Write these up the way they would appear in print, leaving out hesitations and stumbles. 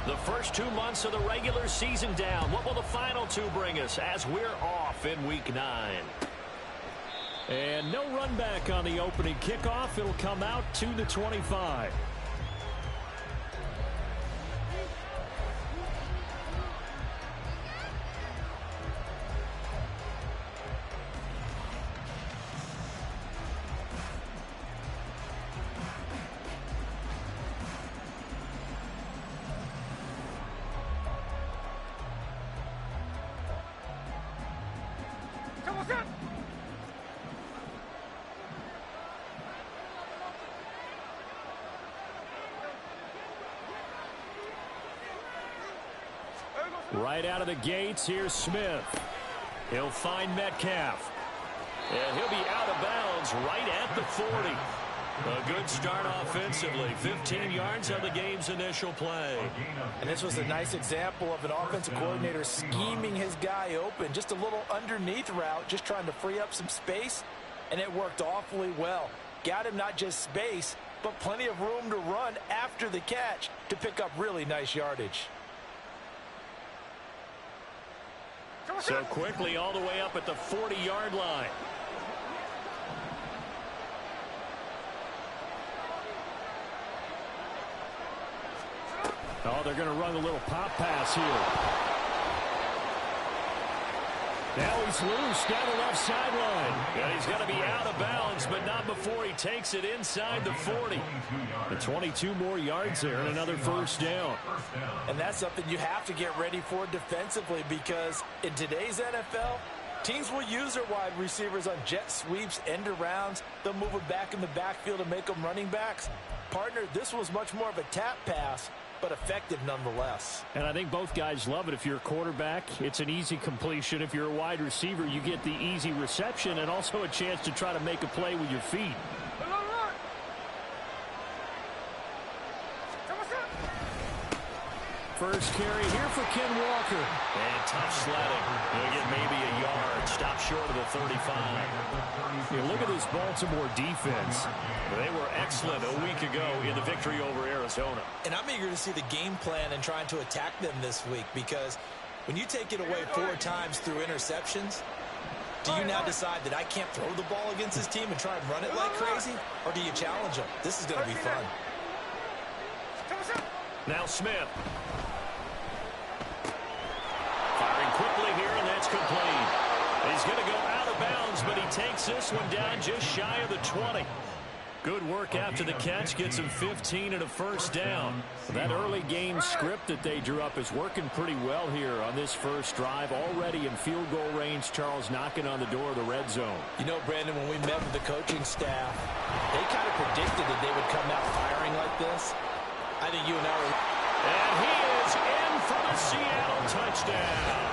The first 2 months of the regular season down. What will the final 2 bring us as we're off in Week 9? And no run back on the opening kickoff. It'll come out to the 25. Right out of the gates, here's Smith. He'll find Metcalf. And he'll be out of bounds right at the 40. A good start offensively. 15 yards on the game's initial play. And this was a nice example of an offensive coordinator scheming his guy open. Just a little underneath route, just trying to free up some space, and it worked awfully well. Got him not just space, but plenty of room to run after the catch to pick up really nice yardage. So quickly all the way up at the 40-yard line. Oh, they're going to run a little pop pass here. Now he's loose down the left sideline. And he's going to be out of bounds, but not before he takes it inside the 40. The 22 more yards there and another first down. And that's something you have to get ready for defensively, because in today's NFL, teams will use their wide receivers on jet sweeps, end arounds. They'll move them back in the backfield and make them running backs. Partner, this was much more of a tap pass, but effective nonetheless. And I think both guys love it. If you're a quarterback, it's an easy completion. If you're a wide receiver, you get the easy reception and also a chance to try to make a play with your feet. First carry here for Ken Walker. And tough sledding. He'll get maybe a yard. Stop short of the 35. Yeah, look at this Baltimore defense. They were excellent a week ago in the victory over Arizona. And I'm eager to see the game plan and trying to attack them this week, because when you take it away 4 times through interceptions, do you now decide that I can't throw the ball against this team and try and run it like crazy? Or do you challenge them? This is going to be fun. Now Smith. Firing quickly here, and that's complete. He's going to go out of bounds, but he takes this one down just shy of the 20. Good work after the catch. Gets him 15 and a first down. That early game script that they drew up is working pretty well here on this first drive. Already in field goal range, Charles knocking on the door of the red zone. You know, Brandon, when we met with the coaching staff, they kind of predicted that they would come out firing like this. I think you and I were... And he is in for the Seattle touchdown.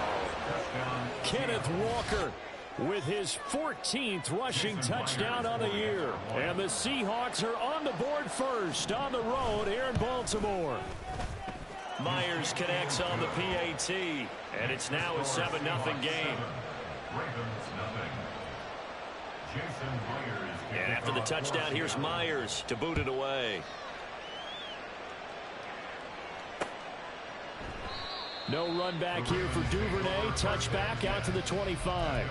Kenneth Walker with his 14th rushing touchdown on the year. And the Seahawks are on the board first on the road here in Baltimore. Myers connects on the PAT, and it's now a 7-0 game. And after the touchdown, here's Myers to boot it away. No run back here for Duvernay. Touchback out to the 25.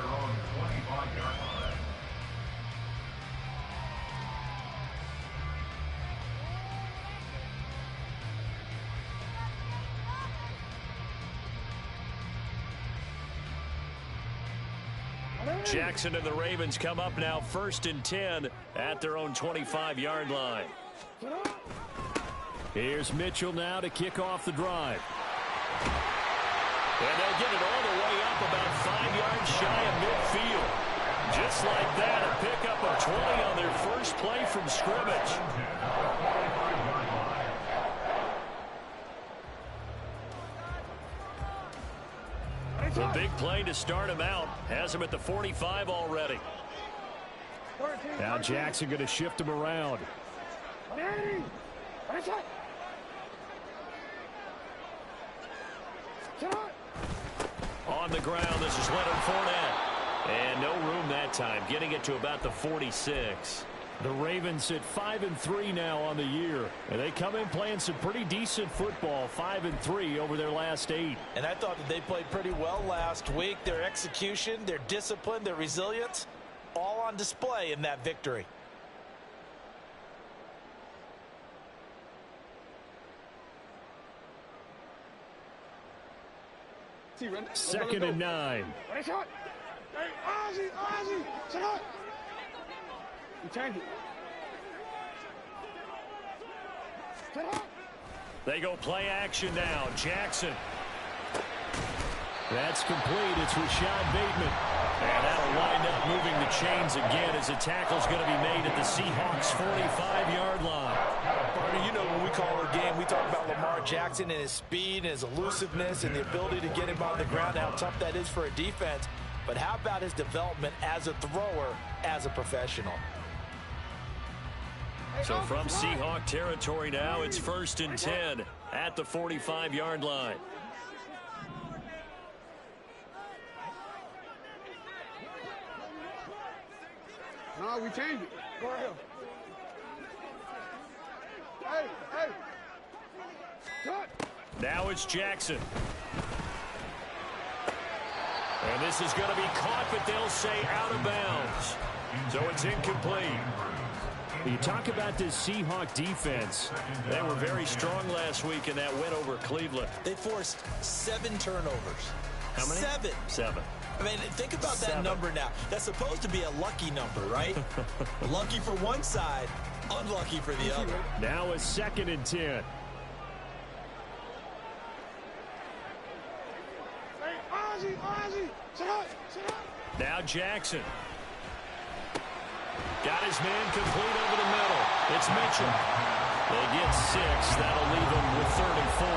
Jackson and the Ravens come up now 1st and 10 at their own 25-yard line. Here's Mitchell now to kick off the drive. And they'll get it all the way up about 5 yards shy of midfield. Just like that, a pickup of 20 on their first play from scrimmage. The big play to start him out has him at the 45 already. Now Jackson going to shift him around. On the ground, this is Leonard Fournette. And no room that time, getting it to about the 46. The Ravens sit 5-3 now on the year. And they come in playing some pretty decent football, 5-3 over their last 8. And I thought that they played pretty well last week. Their execution, their discipline, their resilience, all on display in that victory. Second and 9. They go play action now. Jackson. That's complete. It's Rashad Bateman. And that'll wind up moving the chains again as a tackle's going to be made at the Seahawks' 45-yard line. Barney, you know when we call a game, we talk about Lamar Jackson and his speed and his elusiveness and the ability to get him on the ground, how tough that is for a defense. But how about his development as a thrower, as a professional? So from Seahawk territory now, it's 1st and 10 at the 45-yard line. No, we changed it. Go ahead. Hey. Cut. Now it's Jackson. And this is going to be caught, but they'll say out of bounds. So it's incomplete. You talk about this Seahawk defense. They were very strong last week in that win over Cleveland. They forced 7 turnovers. How many? 7. I mean, think about that number now. That's supposed to be a lucky number, right? Lucky for one side, unlucky for the other. Now a 2nd and 10. Hey, Ozzie, sit up. Now Jackson. Got his man complete over the middle. It's Mitchell. They get 6. That'll leave them with 3rd and 4.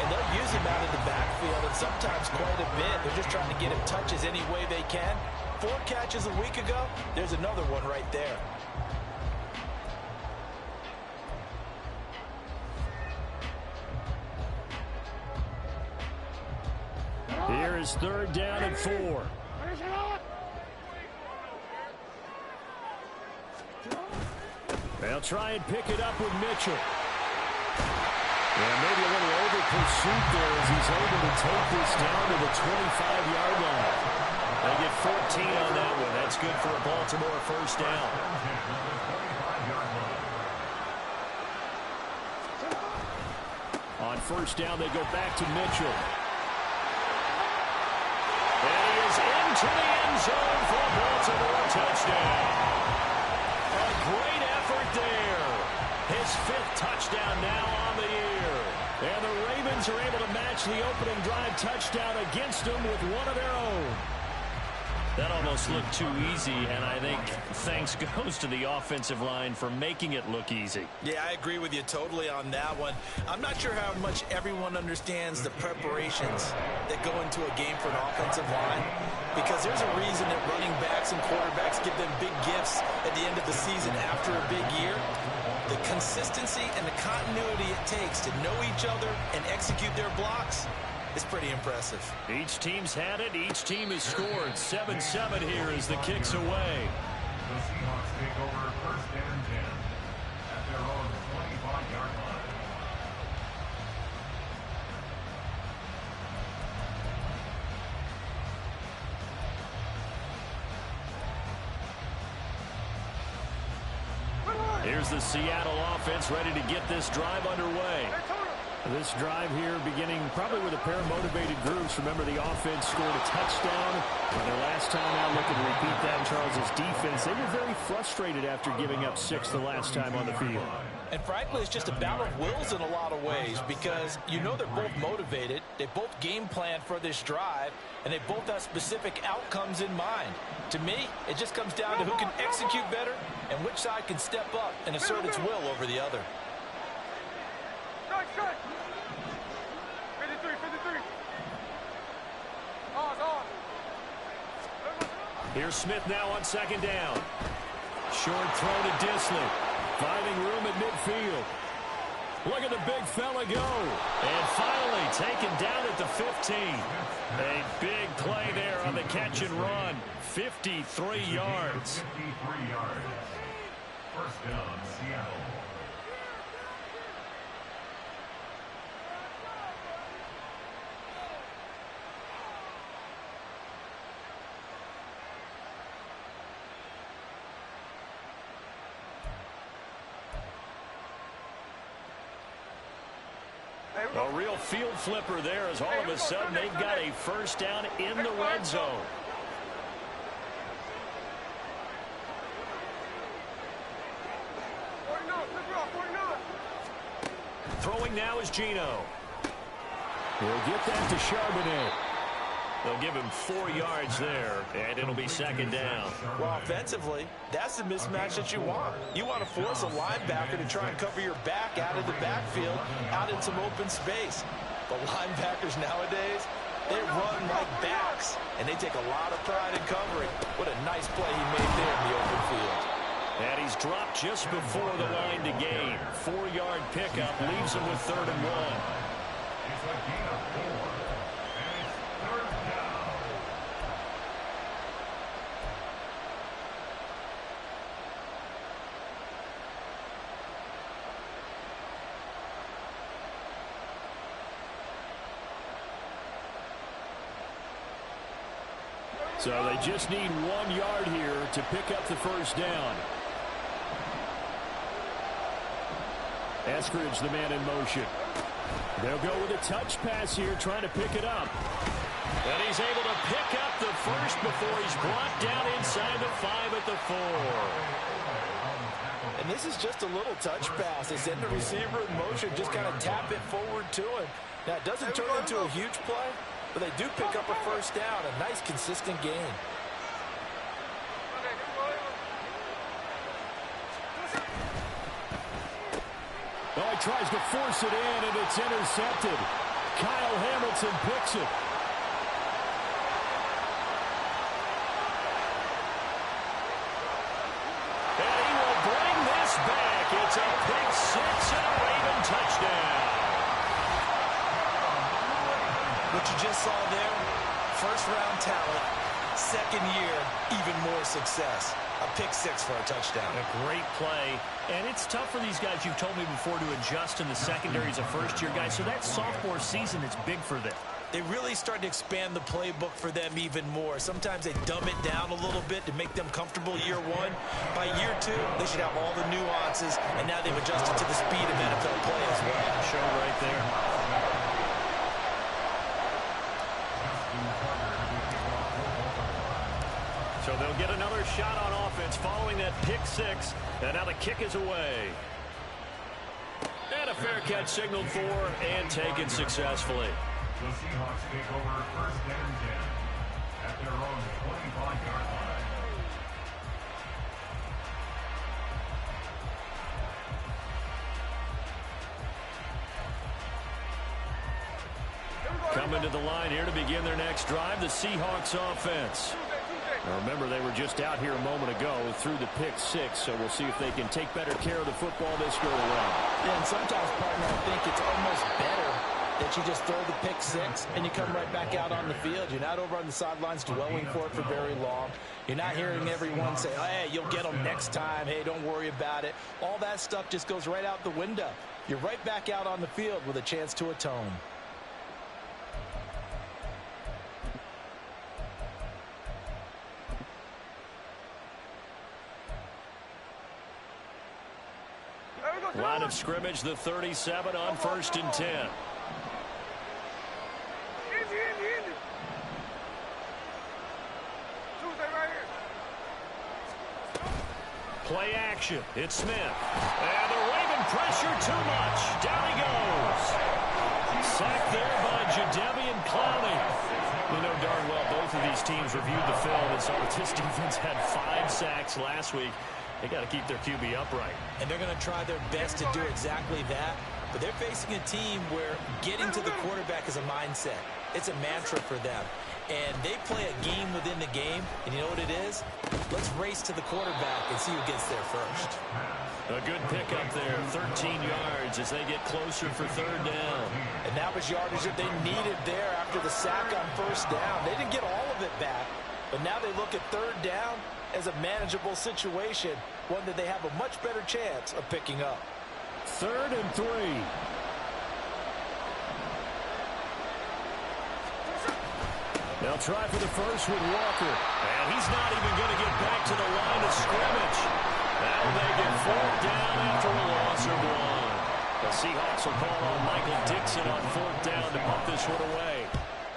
And they'll use him out of the backfield, and sometimes quite a bit. They're just trying to get him touches any way they can. 4 catches a week ago. There's another one right there. Here is 3rd down and 4. They'll try and pick it up with Mitchell. Yeah, maybe a little over pursuit there as he's able to take this down to the 25-yard line. They get 14 on that one. That's good for a Baltimore 1st down. On 1st down, they go back to Mitchell. And he is into the end zone for a Baltimore touchdown. A great effort there. His 5th touchdown now on the year. And the Ravens are able to match the opening drive touchdown against them with one of their own. That almost looked too easy, and I think thanks goes to the offensive line for making it look easy. Yeah, I agree with you totally on that one. I'm not sure how much everyone understands the preparations that go into a game for an offensive line, because there's a reason that running backs and quarterbacks give them big gifts at the end of the season after a big year. The consistency and the continuity it takes to know each other and execute their blocks is pretty impressive. Each team's had it. Each team has scored. 7-7 here as the kick's away. The Seahawks take over 1st and 10 at their own 25-yard line. Here's the Seattle offense ready to get this drive underway. This drive here beginning probably with a pair of motivated groups. Remember, the offense scored a touchdown. Their last time out, looking to repeat that in Charles's defense. They were very frustrated after giving up 6 the last time on the field. And frankly, it's just a battle of wills in a lot of ways, because you know they're both motivated. They both game plan for this drive, and they both have specific outcomes in mind. To me, it just comes down to who can execute better and which side can step up and assert its will over the other. Strike. 53. On. Here's Smith now on 2nd down. Short throw to Disley. Finding room at midfield. Look at the big fella go. And finally taken down at the 15. A big play there on the catch and run. 53 yards. 53 yards. First down, Seattle. A real field flipper there as all of a sudden they've got a first down in the red zone. Throwing now is Geno. He'll get that to Charbonnet. They'll give him 4 yards there, and it'll be second down. Well, offensively, that's the mismatch that you want. You want to force a linebacker to try and cover your back out of the backfield, out in some open space. But linebackers nowadays, they run like backs, and they take a lot of pride in covering. What a nice play he made there in the open field. And he's dropped just before the line to gain. 4-yard pickup leaves him with 3rd and 1. It's a gain of 4, and it's 3rd down. So they just need 1 yard here to pick up the first down. Eskridge, the man in motion. They'll go with a touch pass here, trying to pick it up. And he's able to pick up the first before he's brought down inside the 5 at the 4. And this is just a little touch pass. They send the receiver in motion, just kind of tap it forward to him. Now, it doesn't turn into a huge play, but they do pick up a first down. A nice, consistent gain. Oh, he tries to force it in, and it's intercepted. Kyle Hamilton picks it. And he will bring this back. It's a pick 6 and a Raven touchdown. What you just saw there, first-round talent, second year, even more success. A pick 6 for a touchdown. A great play. And it's tough for these guys, you've told me before, to adjust in the secondary as a first-year guy. So that sophomore season is big for them. They really start to expand the playbook for them even more. Sometimes they dumb it down a little bit to make them comfortable year 1. By year 2, they should have all the nuances, and now they've adjusted to the speed of NFL play as well. Show right there. So they'll get another shot on offense following that pick 6. And now the kick is away. And a fair catch signaled for and taken successfully. The Seahawks take over first and 10 at their own 25-yard line. Coming to the line here to begin their next drive, the Seahawks offense. Now remember, they were just out here a moment ago through the pick 6, so we'll see if they can take better care of the football this go around. Yeah, and sometimes, partner, I think it's almost better that you just throw the pick 6 and you come right back out on the field. You're not over on the sidelines dwelling for it for very long. You're not hearing everyone say, oh, hey, you'll get them next time. Hey, don't worry about it. All that stuff just goes right out the window. You're right back out on the field with a chance to atone. Line of scrimmage, the 37 on 1st and 10. Play action. It's Smith. And the Raven pressure too much. Down he goes. Sacked there by Jadeveon Clowney. You know darn well both of these teams reviewed the film and saw that this defense had 5 sacks last week. They got to keep their QB upright. And they're going to try their best to do exactly that. But they're facing a team where getting to the quarterback is a mindset. It's a mantra for them. And they play a game within the game. And you know what it is? Let's race to the quarterback and see who gets there first. A good pickup there, 13 yards as they get closer for 3rd down. And that was yardage that they needed there after the sack on 1st down. They didn't get all of it back, But now they look at third down as a manageable situation, one that they have a much better chance of picking up. 3rd and 3. They'll try for the first with Walker. And he's not even going to get back to the line of scrimmage. That'll make it 4th down after a loss of 1. The Seahawks will call on Michael Dixon on 4th down to punt this one away.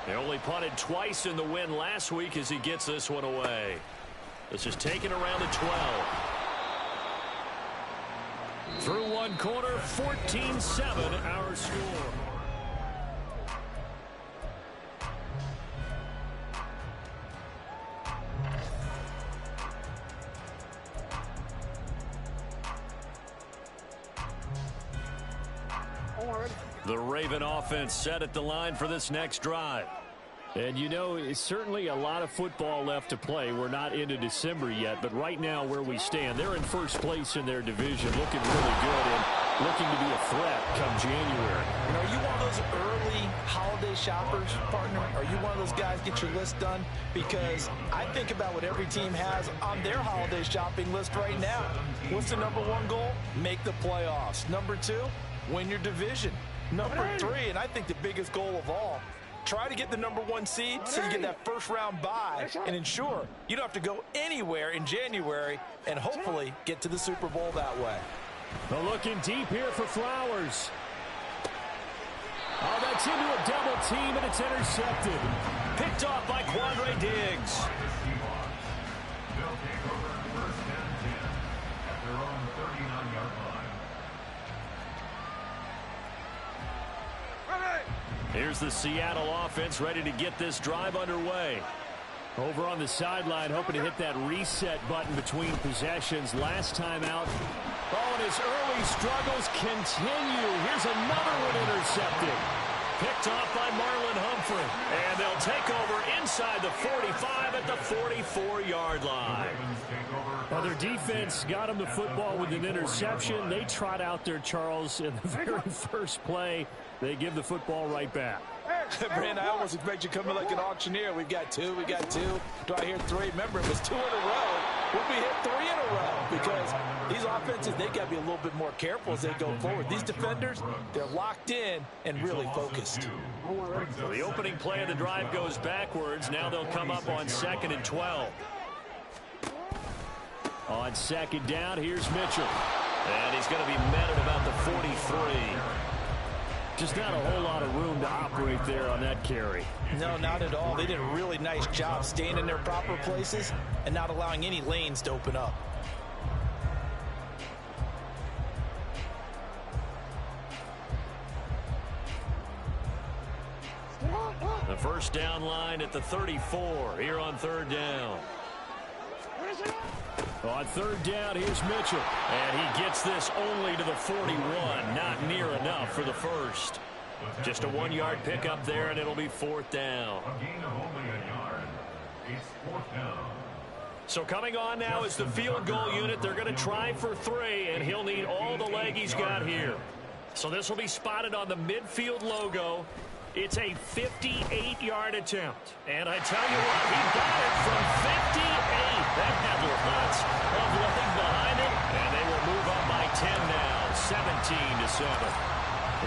They only punted twice in the win last week as he gets this one away. This is taken around the 12. Through one quarter, 14-7 our score. The Raven offense set at the line for this next drive. And you know, it's certainly a lot of football left to play. We're not into December yet, but right now where we stand, they're in first place in their division, looking really good and looking to be a threat come January. And are you one of those early holiday shoppers, partner? Are you one of those guys get your list done? Because I think about what every team has on their holiday shopping list right now. What's the number 1 goal? Make the playoffs. Number 2, win your division. Number 3, and I think the biggest goal of all, try to get the number 1 seed so you get that first round bye and ensure you don't have to go anywhere in January and hopefully get to the Super Bowl that way. They're looking deep here for Flowers. Oh, that's into a double team, and it's intercepted. Picked off by Quandre Diggs. They'll take over 1st and 10 at their own 39-yard line. Here's the Seattle offense ready to get this drive underway. Over on the sideline, hoping to hit that reset button between possessions. Last time out. Oh, and his early struggles continue. Here's another one intercepted. Picked off by Marlon Humphrey. And they'll take over inside the 45 at the 44-yard line. Well, their defense got them the football with an interception. They trot out there, Charles, in the very first play. They give the football right back. Brandon, I almost expect you to come in like an auctioneer. We've got 2, we got 2. Do I hear 3? Remember, it was 2 in a row. Would we hit 3 in a row? Because these offenses, they got to be a little bit more careful as they go forward. These defenders, they're locked in and really focused. So the opening play of the drive goes backwards. Now they'll come up on 2nd and 12. On 2nd down, here's Mitchell. And he's going to be met at about the 43. Just not a whole lot of room to operate there on that carry. No, not at all. They did a really nice job staying in their proper places and not allowing any lanes to open up. The first down line at the 34 here on 3rd down. On 3rd down, here's Mitchell. And he gets this only to the 41. Not near enough for the first. Just a 1-yard pickup there, and it'll be 4th down. A gain of only a yard. It's 4th down. So coming on now is the field goal unit. They're going to try for 3, and he'll need all the leg he's got here. So this will be spotted on the midfield logo. It's a 58-yard attempt. And I tell you what, he got it from 58. That had lots of leg behind it. And they will move up by 10 now, 17-7.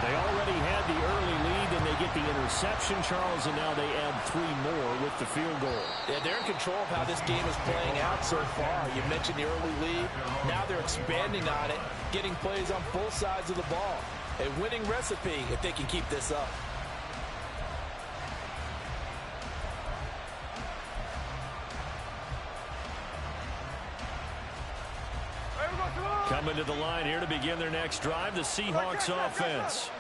They already had the early lead, and they get the interception, Charles, and now they add 3 more with the field goal. Yeah, they're in control of how this game is playing out so far. You mentioned the early lead. Now they're expanding on it, getting plays on both sides of the ball. A winning recipe if they can keep this up. Coming to the line here to begin their next drive, the Seahawks offense.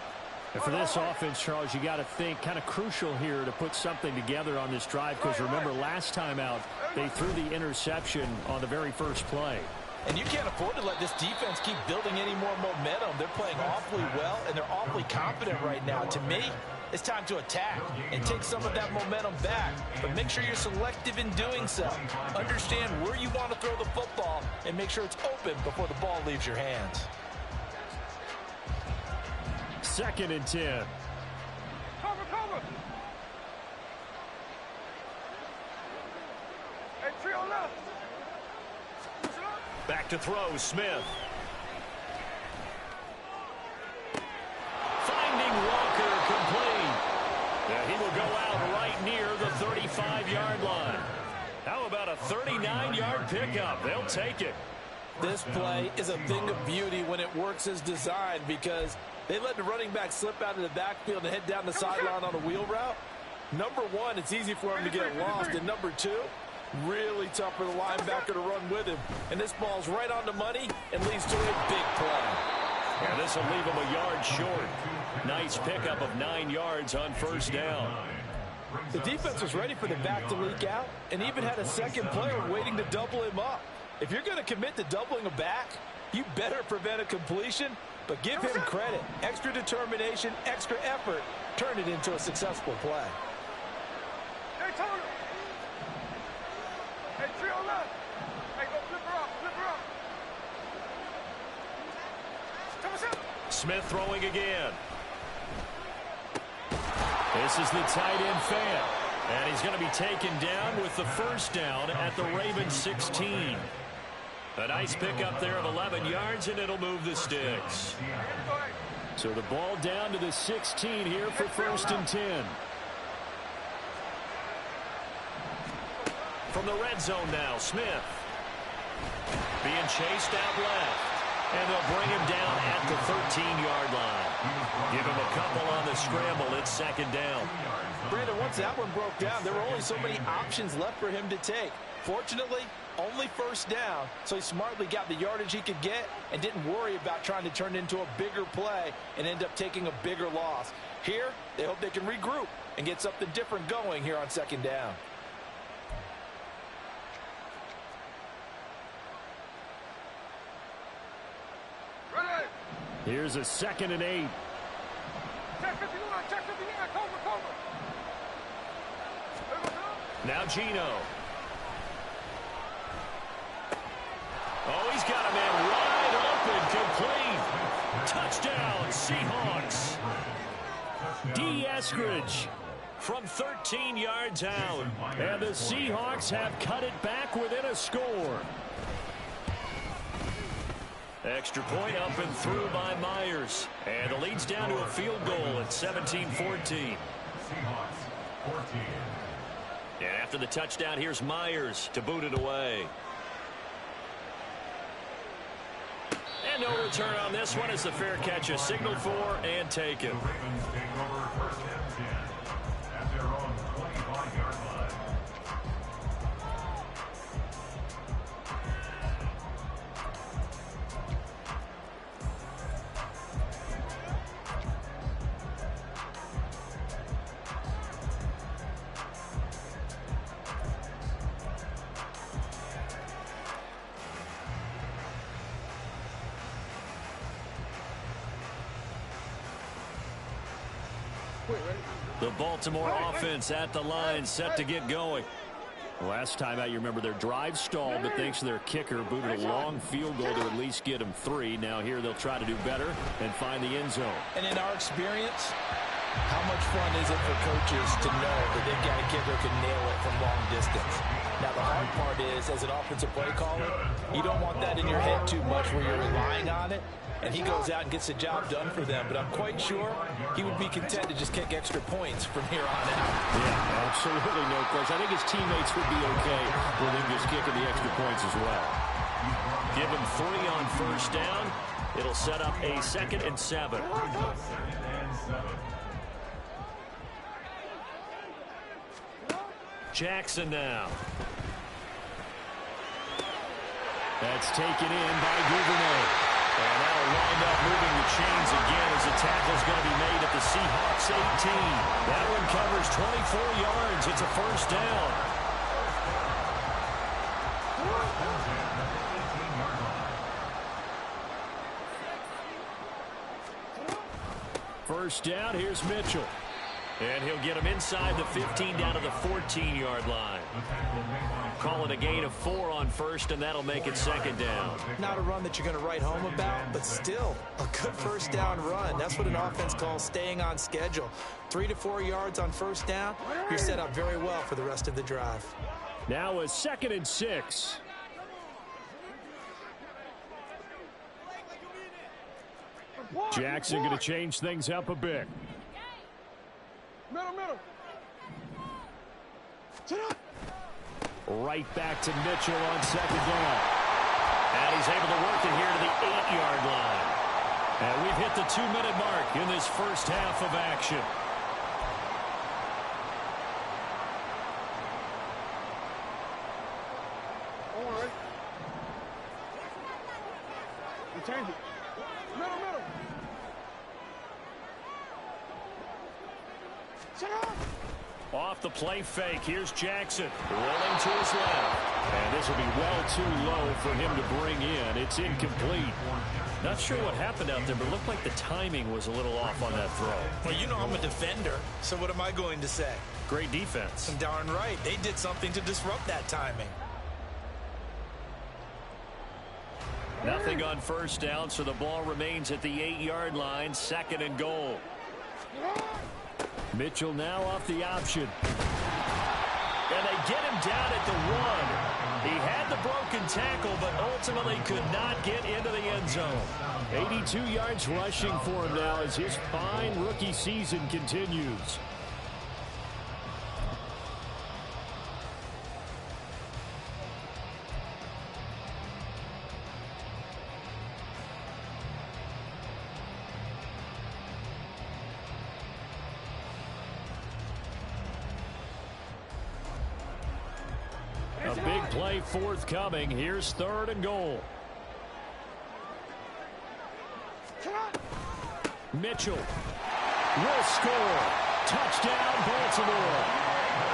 And for this offense, Charles, you got to think kind of crucial here to put something together on this drive, because remember, last time out, they threw the interception on the very first play. And you can't afford to let this defense keep building any more momentum. They're playing awfully well, and they're awfully confident right now. To me, it's time to attack and take some of that momentum back. But make sure you're selective in doing so. Understand where you want to throw the football and make sure it's open before the ball leaves your hands. 2nd and 10. Cover, cover. Back to throw, Smith. Finding Walker, complete. Yeah, he will go out right near the 35-yard line. How about a 39-yard pickup? They'll take it. This play is a thing of beauty when it works as designed because they let the running back slip out of the backfield and head down the sideline on a wheel route. Number one, it's easy for him to get lost. And number two, really tough for the linebacker to run with him. And this ball's right on the money and leads to a big play. Yeah, this will leave him a yard short. Nice pickup of 9 yards on first down. The defense was ready for the back to leak out and even had a second player waiting to double him up. If you're going to commit to doubling a back, you better prevent a completion, but give him credit. Extra determination, extra effort, turn it into a successful play. Hey, Tony. Hey, trio left. Hey, go flip her up, flip her up. Come on, Smith throwing again. This is the tight end fan. And he's going to be taken down with the first down at the Ravens 16. A nice pickup there of 11 yards, and it'll move the sticks. So the ball down to the 16 here for 1st and 10. From the red zone now, Smith. Being chased out left. And they'll bring him down at the 13-yard line. Give him a couple on the scramble. It's 2nd down. Brandon, once that one broke down, there were only so many options left for him to take. Fortunately, only first down, so he smartly got the yardage he could get and didn't worry about trying to turn it into a bigger play and end up taking a bigger loss. Here, they hope they can regroup and get something different going here on 2nd down. Here's a 2nd and 8. Check 59, check 59, cover. Now Gino. Oh, he's got a man wide open, complete. Touchdown, Seahawks. D. Eskridge From 13 yards out. and the Seahawks have cut it back within a score. Extra point up and through by Myers. And the lead's down to a field goal at 17-14. Seahawks 14. And after the touchdown, here's Myers to boot it away. And no return on this one as the fair catch is signaled for and taken. The Ravens take over 1st and 10 at their own 25-yard line. The Baltimore offense at the line, set to get going. Last time out, you remember their drive stalled, but thanks to their kicker, booted a long field goal to at least get them 3. Now here they'll try to do better and find the end zone. And in our experience, how much fun is it for coaches to know that they've got a kicker who can nail it from long distance? Now, the hard part is, as an offensive play caller, you don't want that in your head too much where you're relying on it, and he goes out and gets the job done for them. But I'm quite sure he would be content to just kick extra points from here on out. Yeah, absolutely no question. I think his teammates would be okay with him just kicking the extra points as well. Give him 3 on first down. It'll set up a 2nd and 7. Jackson now. That's taken in by Duvernay. And that'll wind up moving the chains again as the tackle's going to be made at the Seahawks 18. That one covers 24 yards. It's a first down. First down, here's Mitchell. And he'll get him inside the 15 down to the 14-yard line. Call it a gain of 4 on first, and that'll make it 2nd down. Not a run that you're going to write home about, but still a good first down run. That's what an offense calls staying on schedule. 3 to 4 yards on first down, you're set up very well for the rest of the drive. Now a 2nd and 6. Jackson going to change things up a bit. Middle. Right back to Mitchell on 2nd down. And he's able to work it here to the 8-yard line. And we've hit the 2-minute mark in this first half of action. All right. Change it. Middle. Shut up. Off the play fake. Here's Jackson rolling to his left. And this will be well too low for him to bring in. It's incomplete. Not sure what happened out there, but it looked like the timing was a little off on that throw. Well, you know I'm a defender, so what am I going to say? Great defense. Darn right. They did something to disrupt that timing. Nothing on first down, so the ball remains at the 8-yard line. 2nd and goal. Mitchell now off the option. And they get him down at the 1. He had the broken tackle, but ultimately could not get into the end zone. 82 yards rushing for him now as his fine rookie season continues. A big play forthcoming. Here's 3rd and goal. Mitchell will score. Touchdown, Baltimore.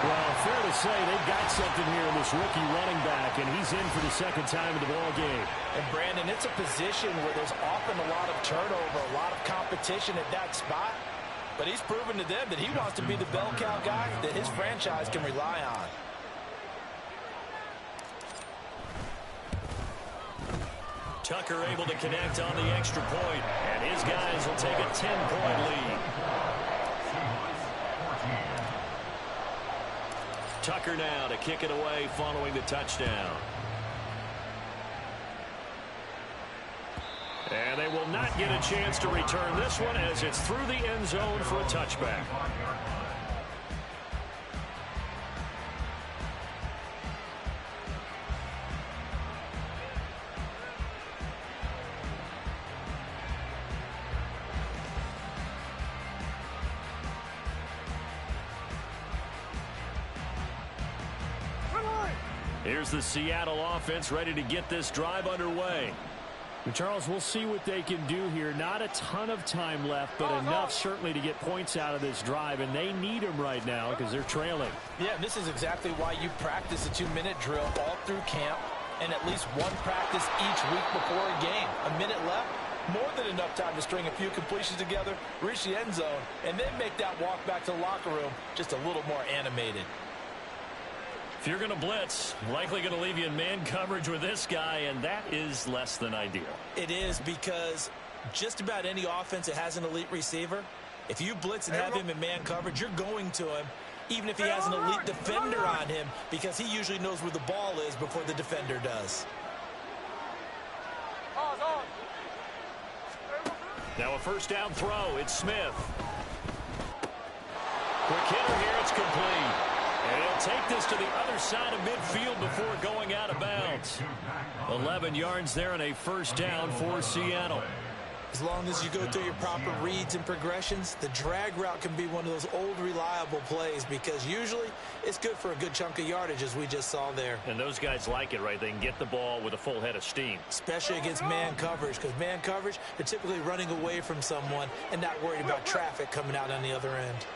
Well, fair to say they've got something here in this rookie running back, and he's in for the 2nd time in the ball game. And, Brandon, it's a position where there's often a lot of turnover, a lot of competition at that spot. But he's proven to them that he wants to be the bell cow guy that his franchise can rely on. Tucker able to connect on the extra point, and his guys will take a 10-point lead. Tucker now to kick it away following the touchdown. And they will not get a chance to return this one as it's through the end zone for a touchback. Here's the Seattle offense ready to get this drive underway. And Charles, we'll see what they can do here. Not a ton of time left, but enough certainly to get points out of this drive, and they need them right now because they're trailing. Yeah, this is exactly why you practice a 2-minute drill all through camp and at least one practice each week before a game. A minute left, more than enough time to string a few completions together, reach the end zone, and then make that walk back to the locker room just a little more animated. If you're going to blitz, likely going to leave you in man coverage with this guy, and that is less than ideal. It is, because just about any offense that has an elite receiver, if you blitz and have him in man coverage, you're going to him, even if he has an elite defender on him, because he usually knows where the ball is before the defender does. Now a first down throw. It's Smith. Quick hitter here. It's complete. And he'll take this to the other side of midfield before going out of bounds. 11 yards there and a first down for Seattle. As long as you go through your proper reads and progressions, the drag route can be one of those old reliable plays because usually it's good for a good chunk of yardage, as we just saw there. And those guys like it, right? They can get the ball with a full head of steam. Especially against man coverage, because man coverage, they're typically running away from someone and not worried about traffic coming out on the other end.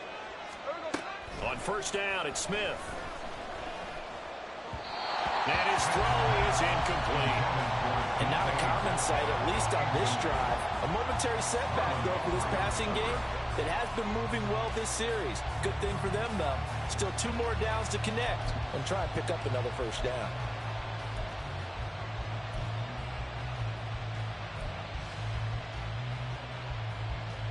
On first down, it's Smith. And his throw is incomplete. And not a common sight, at least on this drive. A momentary setback, though, for this passing game that has been moving well this series. Good thing for them, though. Still 2 more downs to connect and try and pick up another first down.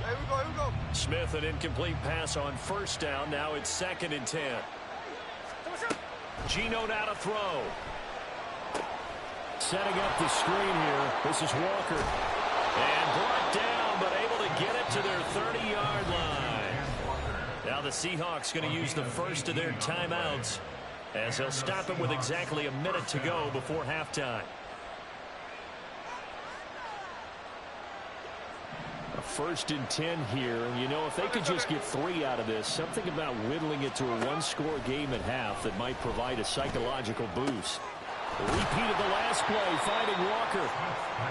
Here we go. Smith, an incomplete pass on first down. Now it's 2nd and 10. Geno now to throw. Setting up the screen here. This is Walker. And brought down, but able to get it to their 30-yard line. Now the Seahawks going to use the first of their timeouts as they'll stop it with exactly a minute to go before halftime. A 1st and 10 here. You know, if they could just get 3 out of this, something about whittling it to a one-score game at half that might provide a psychological boost. Repeat of the last play, finding Walker.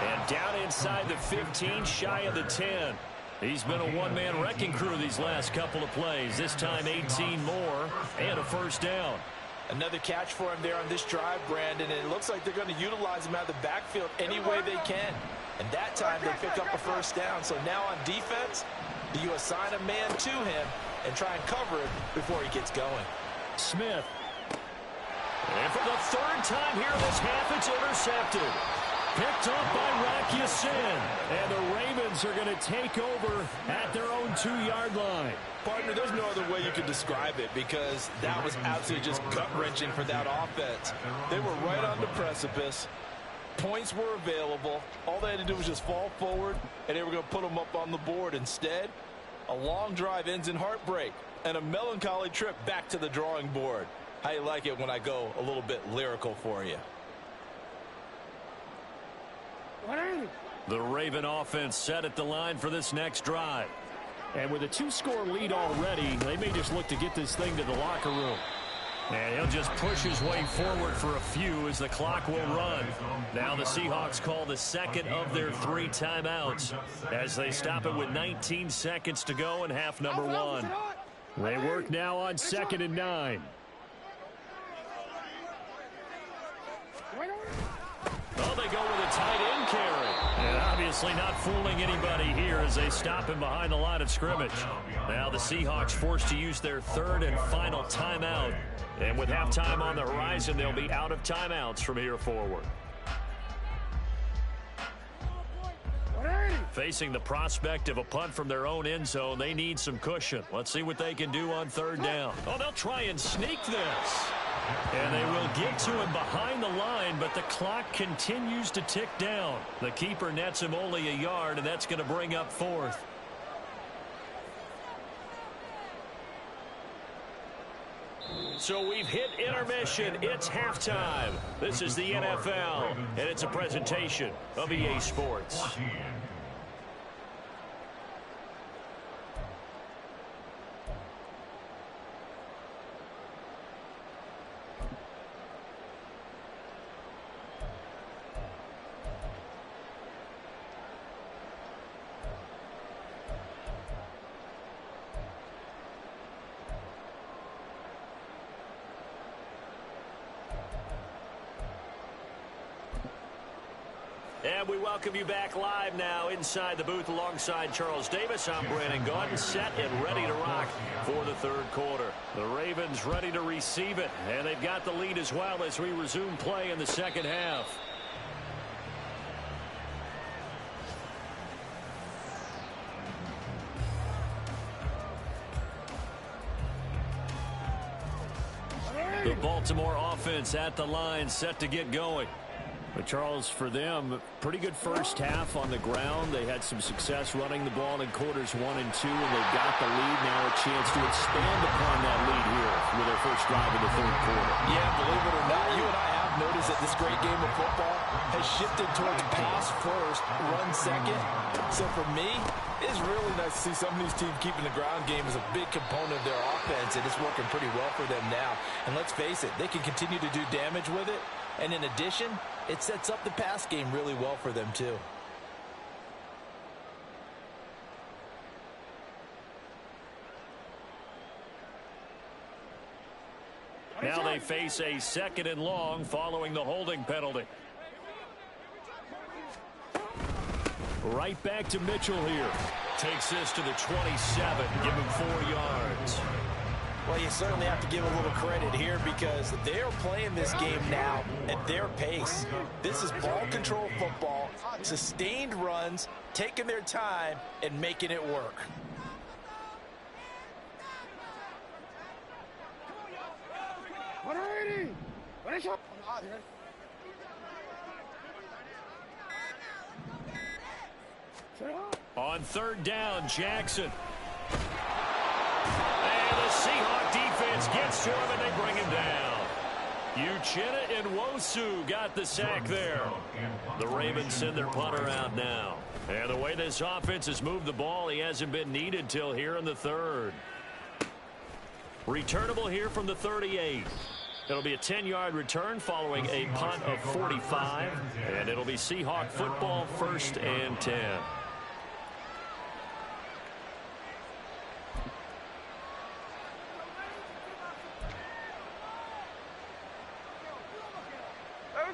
And down inside the 15, shy of the 10. He's been a one-man wrecking crew these last couple of plays. This time 18 more and a first down. Another catch for him there on this drive, Brandon, and it looks like they're going to utilize him out of the backfield any way they can. And that time they pick up a first down. So now on defense, you assign a man to him and try and cover it before he gets going. Smith. And for the 3rd time here this half, it's intercepted. Picked up by Rock Ya-Sin. And the Ravens are going to take over at their own 2-yard line. Partner, there's no other way you could describe it because that was absolutely just gut-wrenching for that offense. They were right on the precipice. Points were available. All they had to do was just fall forward, and they were going to put them up on the board. Instead, a long drive ends in heartbreak and a melancholy trip back to the drawing board. How you like it when I go a little bit lyrical for you? The Raven offense set at the line for this next drive. And with a 2-score lead already, they may just look to get this thing to the locker room. And he'll just push his way forward for a few as the clock will run. Now the Seahawks call the second of their 3 timeouts as they stop it with 19 seconds to go in half number 1. They work now on 2nd and 9. Oh, they go with a tight end carry. And obviously not fooling anybody here as they stop him behind the line of scrimmage. Now the Seahawks forced to use their 3rd and final timeout. And with halftime on the horizon, they'll be out of timeouts from here forward. Facing the prospect of a punt from their own end zone, they need some cushion. Let's see what they can do on 3rd down. Oh, they'll try and sneak this. And they will get to him behind the line, but the clock continues to tick down. The keeper nets him only a yard, and that's going to bring up 4th. So we've hit intermission. It's halftime. This is the NFL, and it's a presentation of EA Sports. And we welcome you back live now inside the booth alongside Charles Davis. I'm Brandon Gaudin, set and ready to rock for the 3rd quarter. The Ravens ready to receive it, and they've got the lead as well as we resume play in the 2nd half. The Baltimore offense at the line, set to get going. But Charles, for them, pretty good first half on the ground. They had some success running the ball in quarters 1 and 2, and they've got the lead. Now a chance to expand upon that lead here with their first drive in the 3rd quarter. Yeah, believe it or not, you and I have noticed that this great game of football has shifted towards pass first, run second. So for me, it's really nice to see some of these teams keeping the ground game as a big component of their offense, and it's working pretty well for them now. And let's face it, they can continue to do damage with it. And in addition, it sets up the pass game really well for them, too. Now they face a 2nd and long following the holding penalty. Right back to Mitchell here. Takes this to the 27, give him 4 yards. Well, you certainly have to give a little credit here because they're playing this game now at their pace. This is ball control football, sustained runs, taking their time, and making it work. Alrighty. On third down, Jackson. And the Seahawk defense gets to him, and they bring him down. Uchenna and Nwosu got the sack there. The Ravens send their punter out now. And the way this offense has moved the ball, he hasn't been needed till here in the third. Returnable here from the 38. It'll be a 10-yard return following a punt of 45. And it'll be Seahawk football, 1st and 10.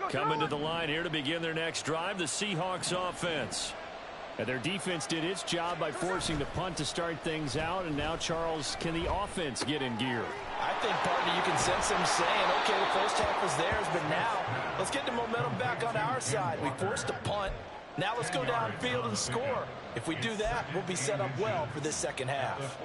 Coming to the line here to begin their next drive, the Seahawks offense. And their defense did its job by forcing the punt to start things out. And now, Charles, can the offense get in gear? I think, partner, you can sense them saying, okay, the first half was theirs, but now let's get the momentum back on our side. We forced a punt. Now let's go downfield and score. If we do that, we'll be set up well for this second half.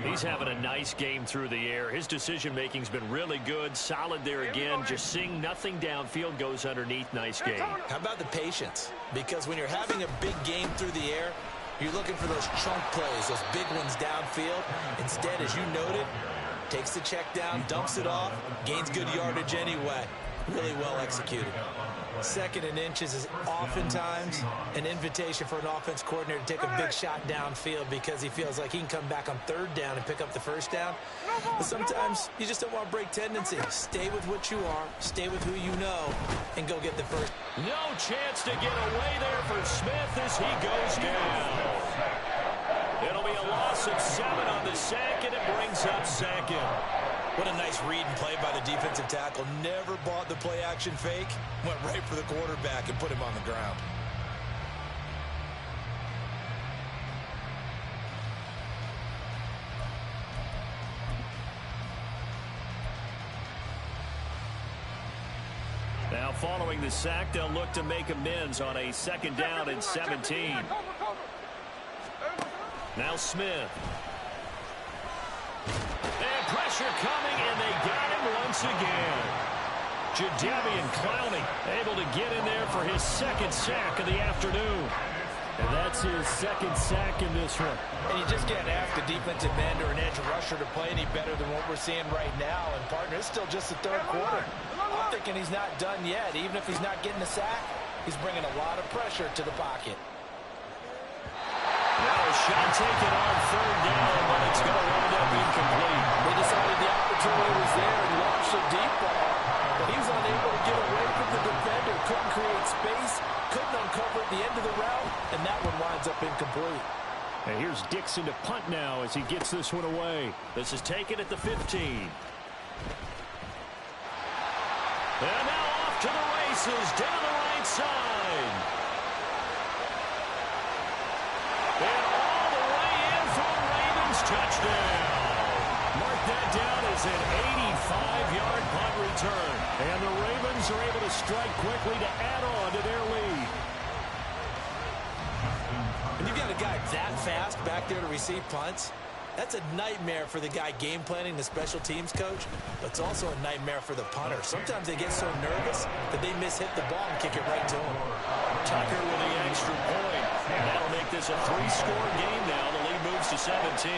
He's having a nice game through the air. His decision-making's been really good, solid there again. Just seeing nothing downfield goes underneath. Nice game. How about the patience? Because when you're having a big game through the air, you're looking for those chunk plays, those big ones downfield. Instead, as you noted, takes the check down, dumps it off, gains good yardage anyway. Really well executed. 2nd and inches is oftentimes an invitation for an offense coordinator to take a big shot downfield because he feels like he can come back on 3rd down and pick up the 1st down. But sometimes you just don't want to break tendency. Stay with what you are, stay with who you know, and go get the first. No chance to get away there for Smith as he goes down. It'll be a loss of 7 on the sack, and it brings up 2nd. What a nice read and play by the defensive tackle. Never bought the play-action fake. Went right for the quarterback and put him on the ground. Now following the sack, they'll look to make amends on a 2nd down and 17. Now Smith. And pressure coming, and they got him once again. Jadeveon Clowney able to get in there for his 2nd sack of the afternoon. And that's his 2nd sack in this one. And you just can't ask a defensive end or an edge rusher to play any better than what we're seeing right now. And, partner, it's still just the 3rd quarter. I'm thinking he's not done yet. Even if he's not getting a sack, he's bringing a lot of pressure to the pocket. Now a shot taken on 3rd down, but it's going to wind up incomplete. They decided the opportunity was there and launched a deep ball, but he was unable to get away from the defender, couldn't create space, couldn't uncover at the end of the route, and that one winds up incomplete. And here's Dixon to punt now as he gets this one away. This is taken at the 15. And now off to the races down the right side. And all the way in for a Ravens touchdown. Mark that down as an 85-yard punt return. And the Ravens are able to strike quickly to add on to their lead. When you've got a guy that fast back there to receive punts, that's a nightmare for the guy game planning, the special teams coach, but it's also a nightmare for the punter. Sometimes they get so nervous that they mishit the ball and kick it right to him. Tucker with the extra point. And that'll make this a 3-score game now. The lead moves to 17.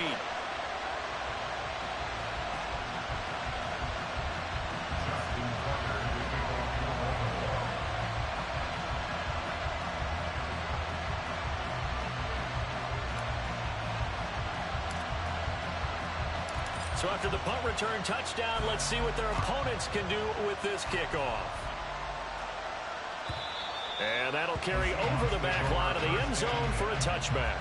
So after the punt return touchdown, let's see what their opponents can do with this kickoff. And that'll carry over the back line of the end zone for a touchback.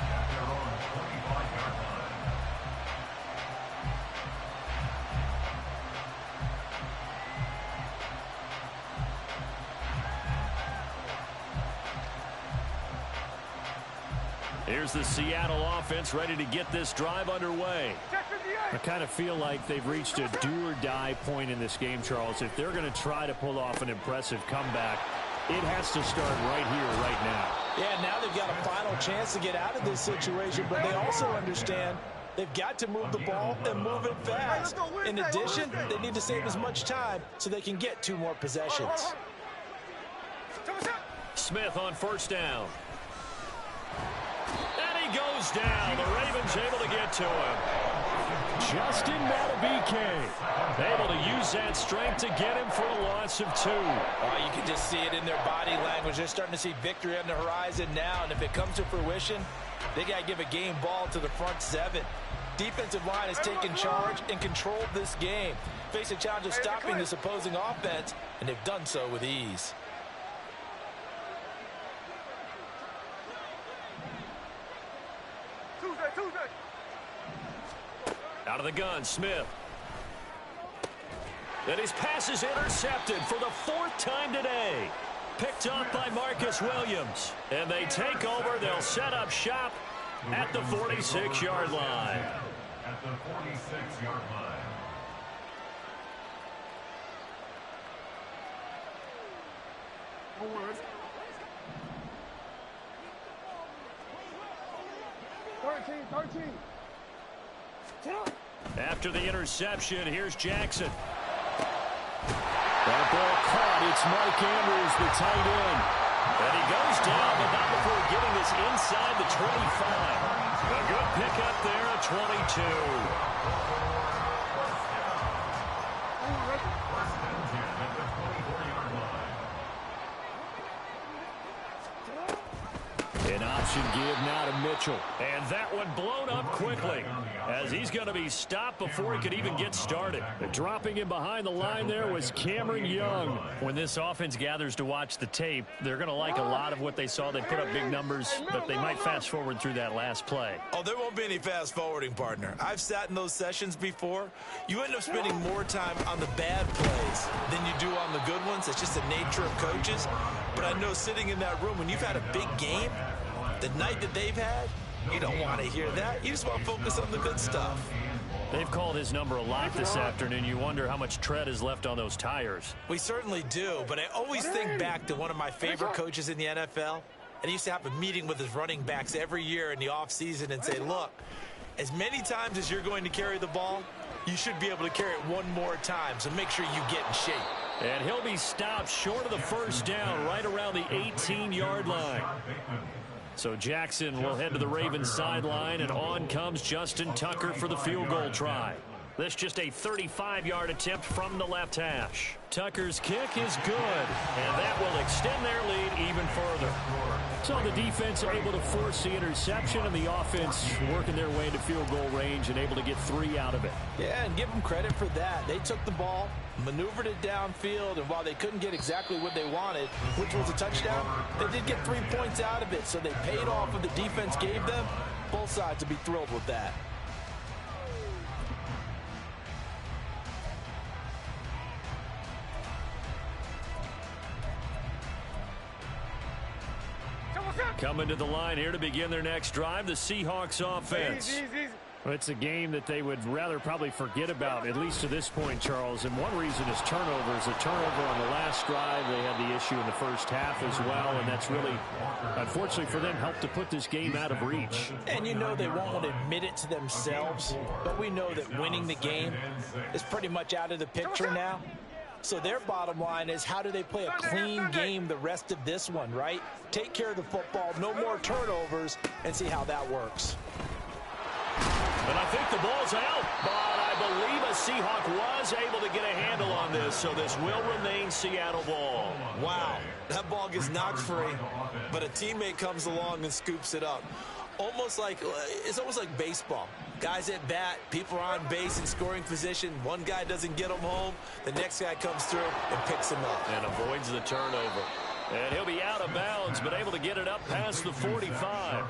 Here's the Seattle offense ready to get this drive underway. I kind of feel like they've reached a do-or-die point in this game, Charles. If they're going to try to pull off an impressive comeback, it has to start right here, right now. Yeah, now they've got a final chance to get out of this situation, but they also understand They've got to move the ball and move it fast. In addition, they need to save as much time so they can get 2 more possessions. Smith on first down. And he goes down. The Ravens able to get to him. Justin Madubuike Able to use that strength to get him for a loss of 2. You can just see it in their body language. They're starting to see victory on the horizon now, and if it comes to fruition, they got to give a game ball to the front 7. Defensive line has taken charge and controlled this game. Face a challenge of stopping this opposing offense, and they've done so with ease. Out of the gun, Smith. And his pass is intercepted for the 4th time today. Picked off by Marcus Williams. And they take over. They'll set up shop at the 46-yard line. At the 46-yard line. Forward. 13. After the interception, here's Jackson. That ball caught. It's Mike Andrews, the tight end. And he goes down, but not before getting this inside the 25. A good pickup there at 22. An option give now to Mitchell. And that one blown up quickly as he's going to be stopped before he could even get started. Dropping him behind the line there was Cameron Young. When this offense gathers to watch the tape, they're going to like a lot of what they saw. They put up big numbers, but they might fast forward through that last play. Oh, there won't be any fast forwarding, partner. I've sat in those sessions before. You end up spending more time on the bad plays than you do on the good ones. It's just the nature of coaches. But I know sitting in that room, when you've had a big game, the night that they've had, you don't want to hear that. You just want to focus on the good stuff. They've called his number a lot this afternoon. You wonder how much tread is left on those tires. We certainly do, but I always think back to one of my favorite coaches in the NFL. And he used to have a meeting with his running backs every year in the offseason and say, look, as many times as you're going to carry the ball, you should be able to carry it one more time, so make sure you get in shape. And he'll be stopped short of the first down right around the 18-yard line. So Jackson will head to the Ravens sideline, and on comes Justin Tucker for the field goal try. This just a 35-yard attempt from the left hash. Tucker's kick is good, and that will extend their lead even further. So the defense able to force the interception, and the offense working their way into field goal range and able to get 3 out of it. Yeah, and give them credit for that. They took the ball, maneuvered it downfield, and while they couldn't get exactly what they wanted, which was a touchdown, they did get 3 points out of it, so they paid off what the defense gave them. Both sides would be thrilled with that. Coming to the line here to begin their next drive, the Seahawks offense. Well, it's a game that they would rather probably forget about, at least to this point, Charles. And one reason is turnovers. A turnover on the last drive. They had the issue in the first half as well, and that's really, unfortunately for them, helped to put this game out of reach. And you know they won't admit it to themselves, but we know that winning the game is pretty much out of the picture now. So their bottom line is, how do they play a clean game the rest of this one, right? Take care of the football, no more turnovers, and see how that works. And I think the ball's out, but I believe a Seahawk was able to get a handle on this, so this will remain Seattle ball. Wow, that ball gets knocked free, but a teammate comes along and scoops it up. It's almost like baseball. Guys at bat, people are on base in scoring position. One guy doesn't get them home. The next guy comes through and picks him up. And avoids the turnover. And he'll be out of bounds, but able to get it up past the 45.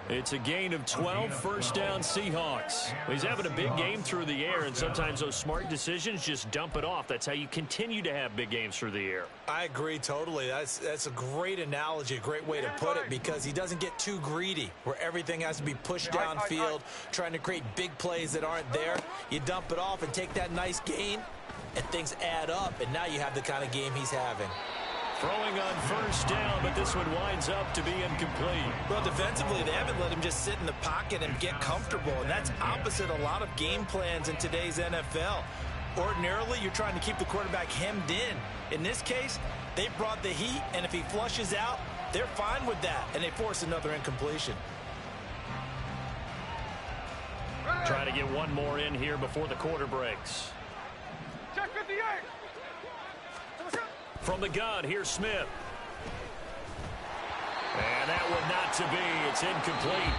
It's a gain of 12, first down Seahawks. He's having a big game through the air, and sometimes those smart decisions just dump it off. That's how you continue to have big games through the air. I agree totally. That's a great analogy, a great way to put it, because he doesn't get too greedy where everything has to be pushed downfield, trying to create big plays that aren't there. You dump it off and take that nice gain, and things add up, and now you have the kind of game he's having. Throwing on first down, but this one winds up to be incomplete. Well, defensively, they haven't let him just sit in the pocket and get comfortable, and that's opposite a lot of game plans in today's NFL. Ordinarily, you're trying to keep the quarterback hemmed in. In this case, they brought the heat, and if he flushes out, they're fine with that, and they force another incompletion. Try to get one more in here before the quarter breaks. Check 58. From the gun, here's Smith. And that one not to be. It's incomplete.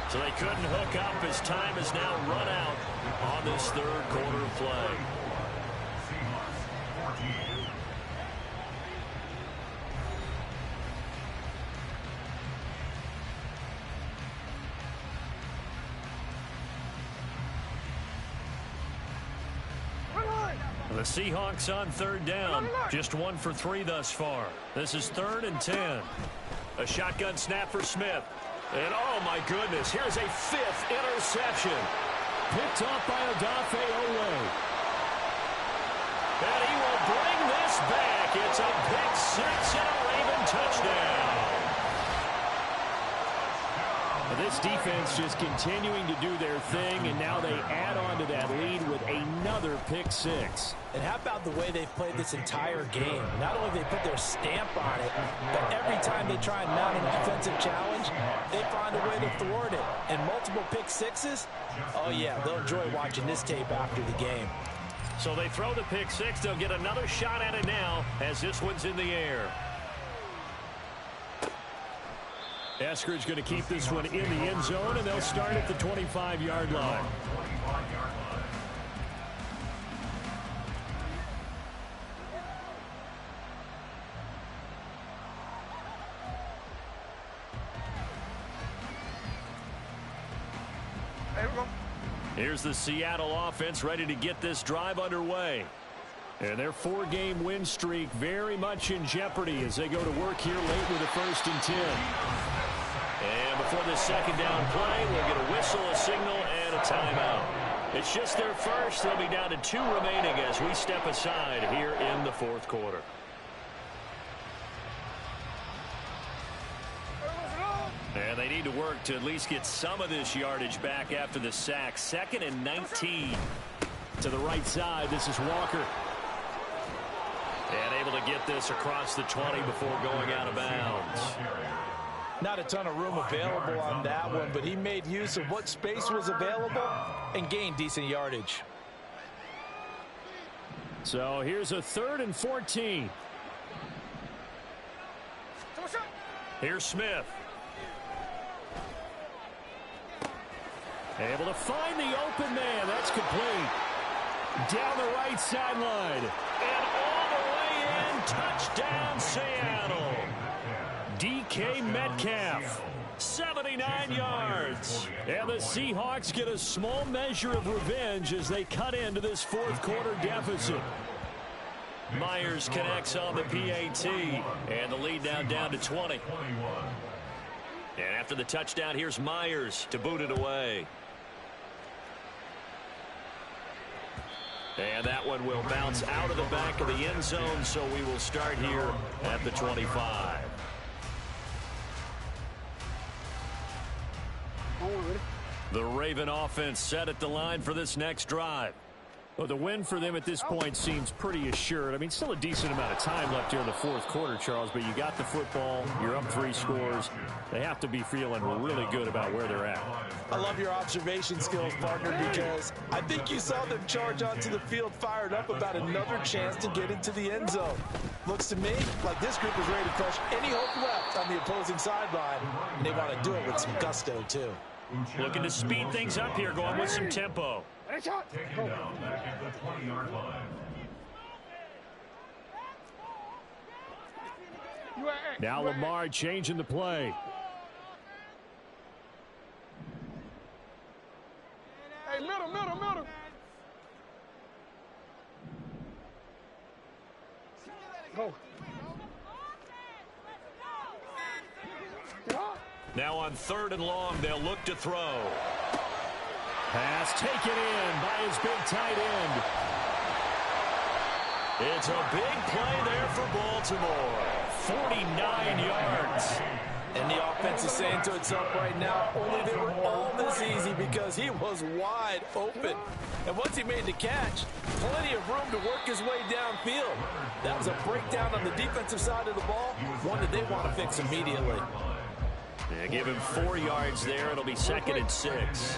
So they couldn't hook up as time has now run out on this third quarter of play. The Seahawks on third down. Just 1 for 3 thus far. This is 3rd and 10. A shotgun snap for Smith. And oh my goodness, here's a 5th interception. Picked off by Odafe Oweh. And he will bring this back. It's a pick 6 and a Raven touchdown. This defense just continuing to do their thing, and now they add on to that lead with another pick 6. And how about the way they've played this entire game? Not only have they put their stamp on it, but every time they try and mount an offensive challenge, they find a way to thwart it. And multiple pick 6s, oh yeah, they'll enjoy watching this tape after the game. So they throw the pick 6. They'll get another shot at it now as this one's in the air. Eskridge going to keep this one in the end zone, and they'll start at the 25-yard line. Here's the Seattle offense ready to get this drive underway. And their 4-game win streak very much in jeopardy as they go to work here late with a 1st and 10. And before this second down play, we'll get a whistle, a signal, and a timeout. It's just their first. They'll be down to 2 remaining as we step aside here in the 4th quarter. And they need to work to at least get some of this yardage back after the sack. 2nd and 19. To the right side, this is Walker. And able to get this across the 20 before going out of bounds. Not a ton of room available on that one, but he made use of what space was available and gained decent yardage. So here's a 3rd and 14. Here's Smith. Able to find the open man. That's complete. Down the right sideline. And all the way in. Touchdown, Seattle. DK Metcalf. 79 yards. And the Seahawks get a small measure of revenge as they cut into this 4th quarter deficit. Myers connects on the PAT. And the lead now down to 20. And after the touchdown, here's Myers to boot it away. And that one will bounce out of the back of the end zone, so we will start here at the 25. The Raven offense set at the line for this next drive. Well, the win for them at this point seems pretty assured. I mean, still a decent amount of time left here in the 4th quarter, Charles, but you got the football, you're up 3 scores. They have to be feeling really good about where they're at. I love your observation skills, partner, because I think you saw them charge onto the field fired up about another chance to get into the end zone. Looks to me like this group is ready to crush any hope left on the opposing sideline, and they want to do it with some gusto, too. Looking to speed things up here, going with some tempo. Taken down back at the 20-yard line. Now Lamar changing the play. Hey, middle. Go. Now on 3rd and long, they'll look to throw. Pass taken in by his big tight end. It's a big play there for Baltimore. 49 yards. And the offense is saying to itself right now, only they were all this easy because he was wide open. And once he made the catch, plenty of room to work his way downfield. That was a breakdown on the defensive side of the ball, one that they want to fix immediately. Yeah, give him 4 yards there. It'll be 2nd and 6.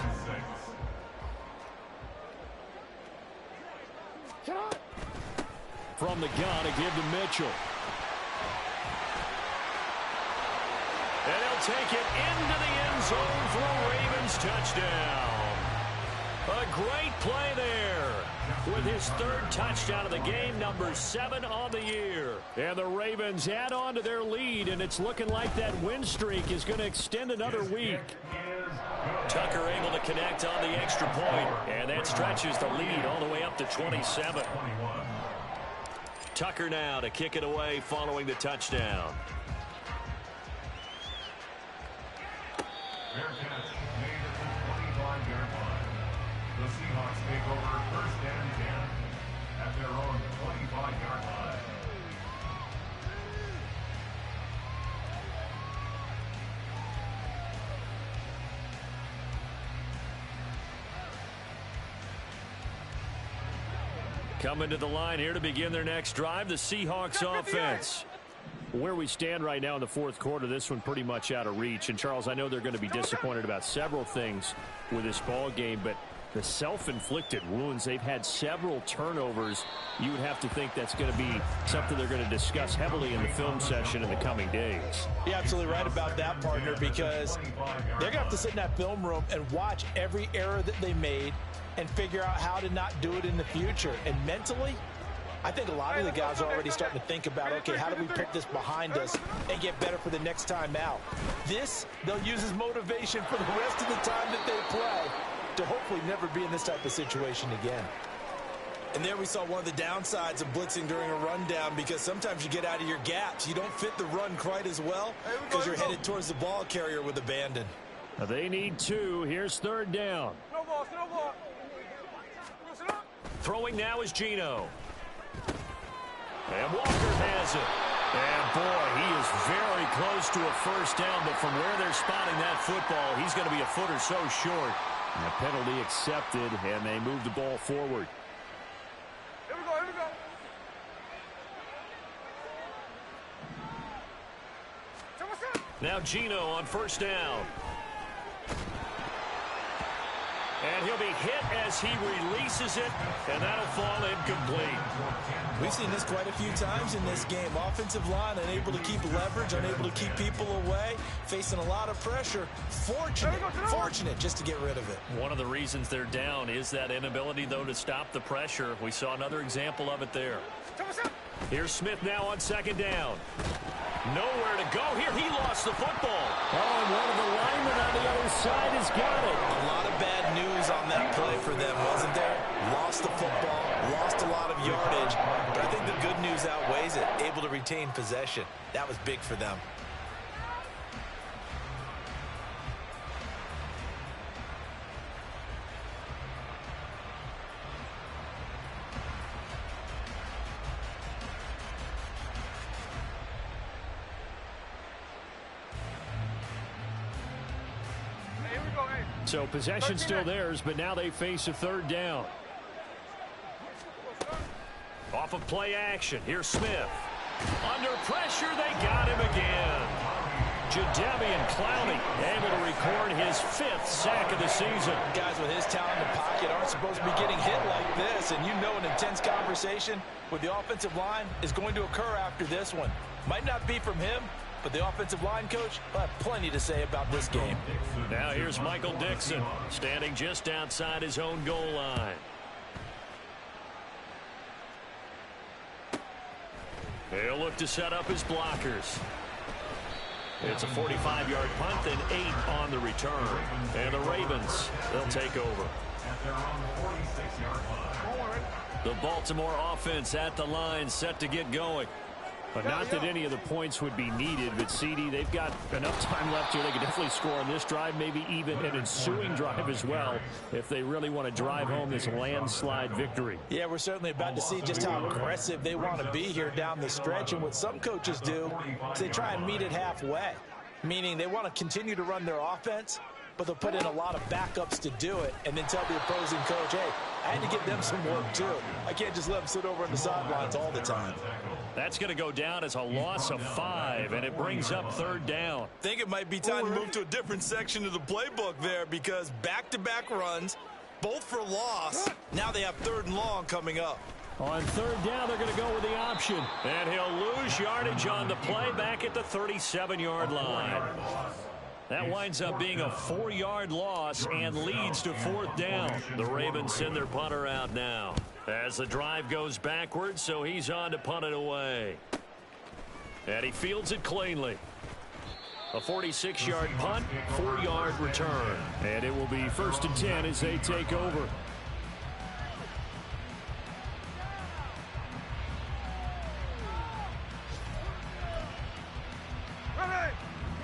From the gun, a give to Mitchell. And he'll take it into the end zone for a Ravens touchdown. A great play there with his 3rd touchdown of the game, number 7 on the year. And the Ravens add on to their lead, and it's looking like that win streak is going to extend another week. Tucker able to connect on the extra point, and that stretches the lead all the way up to 27. Tucker now to kick it away following the touchdown. Fair catch made at the 25-yard line. The Seahawks take over 1st and 10 at their own 25-yard line. Coming to the line here to begin their next drive, the Seahawks offense. Where we stand right now in the 4th quarter, this one pretty much out of reach. And, Charles, I know they're going to be disappointed about several things with this ball game, but the self-inflicted wounds, they've had several turnovers. You would have to think that's going to be something they're going to discuss heavily in the film session in the coming days. You're absolutely right about that, partner, because they're going to have to sit in that film room and watch every error that they made and figure out how to not do it in the future. And mentally, I think a lot of the guys are already starting to think about, okay, how do we put this behind us and get better for the next time out? This, they'll use as motivation for the rest of the time that they play to hopefully never be in this type of situation again. And there we saw one of the downsides of blitzing during a rundown, because sometimes you get out of your gaps. You don't fit the run quite as well because you're headed towards the ball carrier with abandon. They need 2. Here's 3rd down. No ball, no ball. Throwing now is Geno. And Walker has it. And, boy, he is very close to a 1st down, but from where they're spotting that football, he's going to be a foot or so short. And the penalty accepted, and they move the ball forward. Here we go, here we go. Now Geno on 1st down. And he'll be hit as he releases it, and that'll fall incomplete. We've seen this quite a few times in this game. Offensive line unable to keep leverage, unable to keep people away, facing a lot of pressure. Fortunate just to get rid of it. One of the reasons they're down is that inability, though, to stop the pressure. We saw another example of it there. Here's Smith now on 2nd down. Nowhere to go here. He lost the football. Oh, and one of the linemen on the other side has got it. A lot of bad news on that play for them, wasn't there? Lost the football, lost a lot of yardage, but I think the good news outweighs it. Able to retain possession. That was big for them. So possession still theirs, but now they face a 3rd down. Off of play action. Here's Smith. Under pressure, they got him again. Jadeveon Clowney able to record his 5th sack of the season. Guys with his talent in the pocket aren't supposed to be getting hit like this, and you know an intense conversation with the offensive line is going to occur after this one. Might not be from him, but the offensive line coach will have plenty to say about this game. Now here's Michael Dixon standing just outside his own goal line. He'll look to set up his blockers. It's a 45-yard punt and 8 on the return. And the Ravens, they'll take over. At their own 46-yard line. The Baltimore offense at the line, set to get going. But not that any of the points would be needed, but CD, they've got enough time left here. They could definitely score on this drive, maybe even an ensuing drive as well, if they really want to drive home this landslide victory. Yeah, we're certainly about to see just how aggressive they want to be here down the stretch. And what some coaches do is they try and meet it halfway, meaning they want to continue to run their offense, but they'll put in a lot of backups to do it and then tell the opposing coach, hey, I had to give them some work too. I can't just let them sit over on the sidelines all the time. That's going to go down as a loss of 5, and it brings up 3rd down. I think it might be time to move to a different section of the playbook there, because back-to-back runs, both for loss. Now they have 3rd and long coming up. On 3rd down, they're going to go with the option. And he'll lose yardage on the play back at the 37-yard line. That winds up being a 4-yard loss and leads to 4th down. The Ravens send their punter out now as the drive goes backwards, so he's on to punt it away. And he fields it cleanly. A 46-yard punt, 4-yard return. And it will be 1st and 10 as they take over.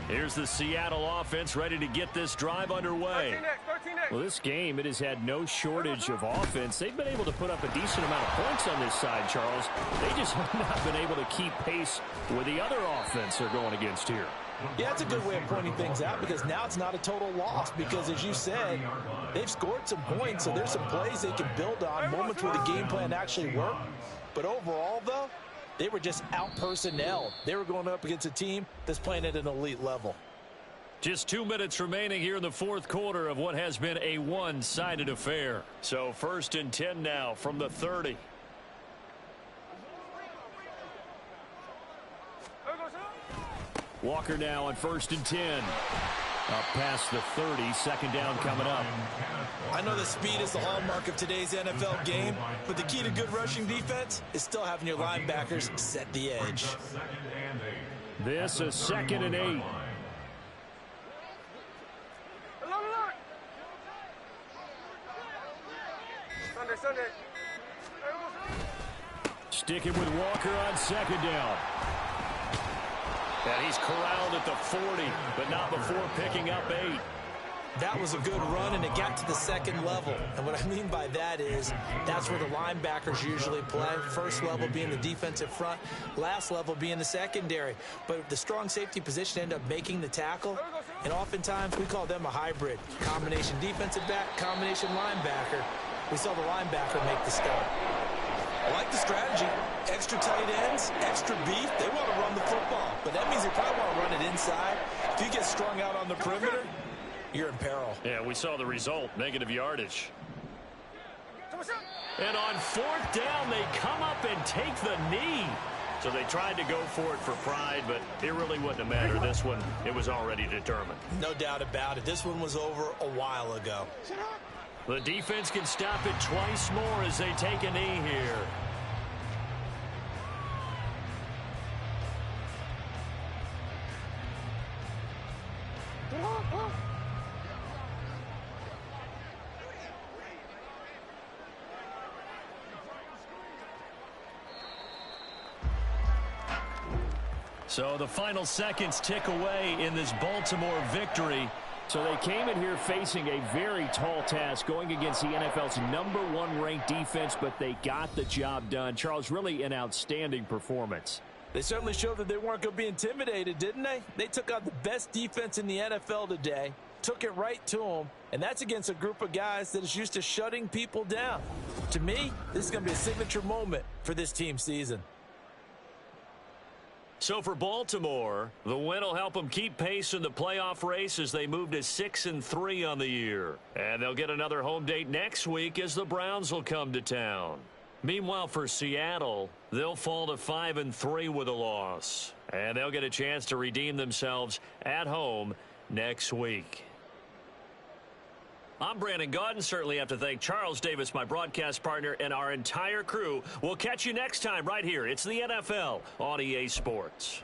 Here's the Seattle offense ready to get this drive underway. Well, this game, it has had no shortage of offense. They've been able to put up a decent amount of points on this side, Charles. They just have not been able to keep pace with the other offense they're going against here. Yeah, that's a good way of pointing things out, because now it's not a total loss, because as you said, they've scored some points, so there's some plays they can build on, moments where the game plan actually worked. But overall, though, they were just out-personnel. They were going up against a team that's playing at an elite level. Just 2 minutes remaining here in the 4th quarter of what has been a one-sided affair. So 1st and 10 now from the 30. Walker now on 1st and 10. Up past the 30, 2nd down coming up. I know that speed is the hallmark of today's NFL game, but the key to good rushing defense is still having your linebackers set the edge. This is 2nd and 8. Sunday. Sticking with Walker on 2nd down. And he's corralled at the 40, but not before picking up 8. That was a good run, and it got to the 2nd level. And what I mean by that is that's where the linebackers usually play. First level being the defensive front, last level being the secondary. But the strong safety position ended up making the tackle, and oftentimes we call them a hybrid. Combination defensive back, combination linebacker. We saw the linebacker make the stop. I like the strategy. Extra tight ends, extra beef. They want to run the football, but that means they probably want to run it inside. If you get strung out on the perimeter, you're in peril. Yeah, we saw the result, negative yardage. And on 4th down, they come up and take the knee. So they tried to go for it for pride, but it really wouldn't have mattered. This one, it was already determined. No doubt about it. This one was over a while ago. The defense can stop it twice more as they take a knee here. So the final seconds tick away in this Baltimore victory. So they came in here facing a very tall task, going against the NFL's #1 ranked defense, but they got the job done. Charles, really an outstanding performance. They certainly showed that they weren't going to be intimidated, didn't they? They took out the best defense in the NFL today, took it right to them, and that's against a group of guys that is used to shutting people down. To me, this is going to be a signature moment for this team season. So for Baltimore, the win will help them keep pace in the playoff race as they move to 6-3 on the year. And they'll get another home date next week as the Browns will come to town. Meanwhile, for Seattle, they'll fall to 5-3 with a loss. And they'll get a chance to redeem themselves at home next week. I'm Brandon Gaudin. Certainly have to thank Charles Davis, my broadcast partner, and our entire crew. We'll catch you next time right here. It's the NFL on EA Sports.